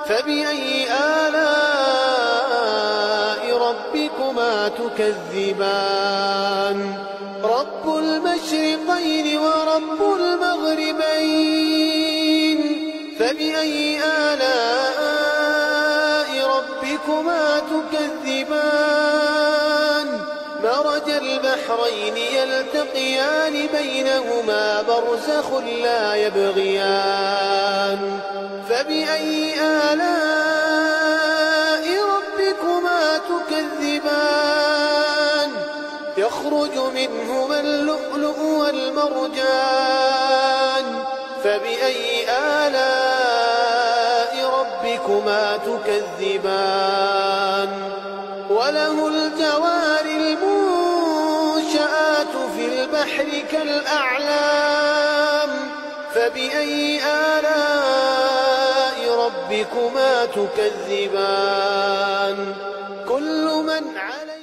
فبأي آلاء ربكما تكذبان رب المشرقين ورب المغربين فبأي آلاء ربكما تكذبان مرج البحرين يلتقيان بينهما برزخ لا يبغيان فبأي آلاء ربكما تكذبان يخرج منهما اللؤلؤ والمرجان فبأي آلاء ربكما تكذبان وله الجوار المنشآت في البحر كالأعلام فبأي آلاء ربكما تكذبان كل من عليها